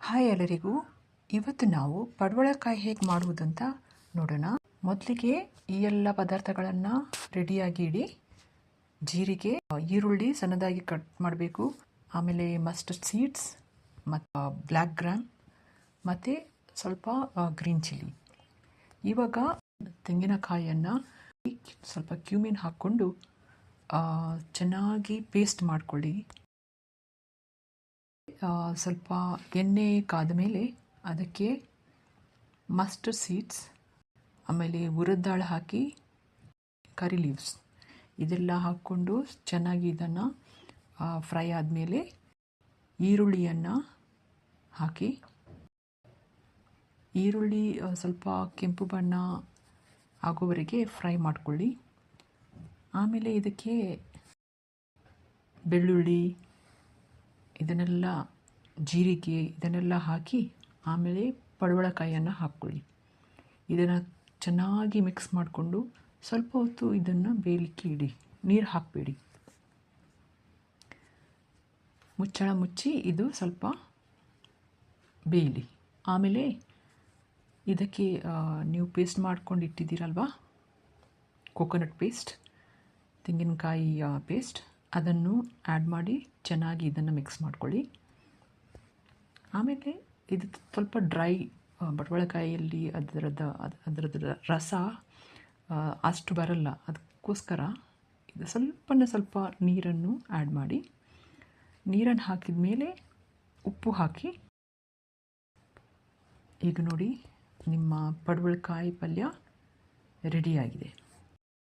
Hi ಎಲ್ಲರಿಗೂ. ಇವತ್ತು ನಾವು ಪಡವಲಕಾಯಿ ಹೇಗೆ ಮಾಡುವುದಂತ ನೋಡೋಣ. ಮೊದಲಿಗೆ ಈ ಎಲ್ಲ ಪದಾರ್ಥಗಳನ್ನು ರೆಡಿಯಾಗಿ ಇಡಿ. ಜೀರಿಗೆ, ಈರುಳ್ಳಿ ಸಣ್ಣದಾಗಿ ಕಟ್ ಮಾಡಬೇಕು. ಆಮೇಲೆ ಮಸ್ಟರ್ಡ್ ಸೀಡ್ಸ್ ಮತ್ತು ಬ್ಲ್ಯಾಕ್ ಗ್ರಾಮ್ ಮತ್ತು ಸ್ವಲ್ಪ ಗ್ರೀನ್ ಚಿಲ್ಲಿ. ಇವಾಗ ತೆಂಗಿನಕಾಯಿಯನ್ನು ಸ್ವಲ್ಪ ಕ್ಯೂಮಿನ್ ಹಾಕ್ಕೊಂಡು ಚೆನ್ನಾಗಿ ಪೇಸ್ಟ್ ಮಾಡ್ಕೊಳ್ಳಿ. ಸ್ವಲ್ಪ ಎಣ್ಣೆ ಕಾದ ಮೇಲೆ ಅದಕ್ಕೆ ಮಸ್ಟರ್ಡ್ ಸೀಡ್ಸ್, ಆಮೇಲೆ ಉರದ್ದಾಳು ಹಾಕಿ, ಕರಿ ಲೀವ್ಸ್ ಇದೆಲ್ಲ ಹಾಕ್ಕೊಂಡು ಚೆನ್ನಾಗಿ ಇದನ್ನು ಫ್ರೈ ಆದಮೇಲೆ ಈರುಳ್ಳಿಯನ್ನು ಹಾಕಿ. ಈರುಳ್ಳಿ ಸ್ವಲ್ಪ ಕೆಂಪು ಬಣ್ಣ ಆಗೋವರೆಗೆ ಫ್ರೈ ಮಾಡ್ಕೊಳ್ಳಿ. ಆಮೇಲೆ ಇದಕ್ಕೆ ಬೆಳ್ಳುಳ್ಳಿ ಇದನ್ನೆಲ್ಲ, ಜೀರಿಗೆ ಇದನ್ನೆಲ್ಲ ಹಾಕಿ ಆಮೇಲೆ ಪಡವಲಕಾಯಿಯನ್ನು ಹಾಕ್ಕೊಳ್ಳಿ. ಇದನ್ನು ಚೆನ್ನಾಗಿ ಮಿಕ್ಸ್ ಮಾಡಿಕೊಂಡು ಸ್ವಲ್ಪ ಹೊತ್ತು ಇದನ್ನು ಬೇಯಲಿಕ್ಕೆ ಇಡಿ. ನೀರು ಹಾಕಬೇಡಿ. ಮುಚ್ಚಳ ಮುಚ್ಚಿ ಇದು ಸ್ವಲ್ಪ ಬೇಯಲಿ. ಆಮೇಲೆ ಇದಕ್ಕೆ ನೀವು ಪೇಸ್ಟ್ ಮಾಡ್ಕೊಂಡು ಇಟ್ಟಿದ್ದೀರಲ್ವ, ಕೋಕೋನಟ್ ಪೇಸ್ಟ್, ತೆಂಗಿನಕಾಯಿ ಪೇಸ್ಟ್, ಅದನ್ನು ಆ್ಯಡ್ ಮಾಡಿ ಚೆನ್ನಾಗಿ ಇದನ್ನು ಮಿಕ್ಸ್ ಮಾಡ್ಕೊಳ್ಳಿ. ಆಮೇಲೆ ಇದು ಸ್ವಲ್ಪ ಡ್ರೈ, ಪಡವಲಕಾಯಿಯಲ್ಲಿ ಅದರದ್ದು ರಸ ಅಷ್ಟು ಬರಲ್ಲ, ಅದಕ್ಕೋಸ್ಕರ ಇದು ಸ್ವಲ್ಪ ನೀರನ್ನು ಆ್ಯಡ್ ಮಾಡಿ. ನೀರನ್ನು ಹಾಕಿದ ಮೇಲೆ ಉಪ್ಪು ಹಾಕಿ. ಈಗ ನೋಡಿ, ನಿಮ್ಮ ಪಡವಲಕಾಯಿ ಪಲ್ಯ ರೆಡಿಯಾಗಿದೆ.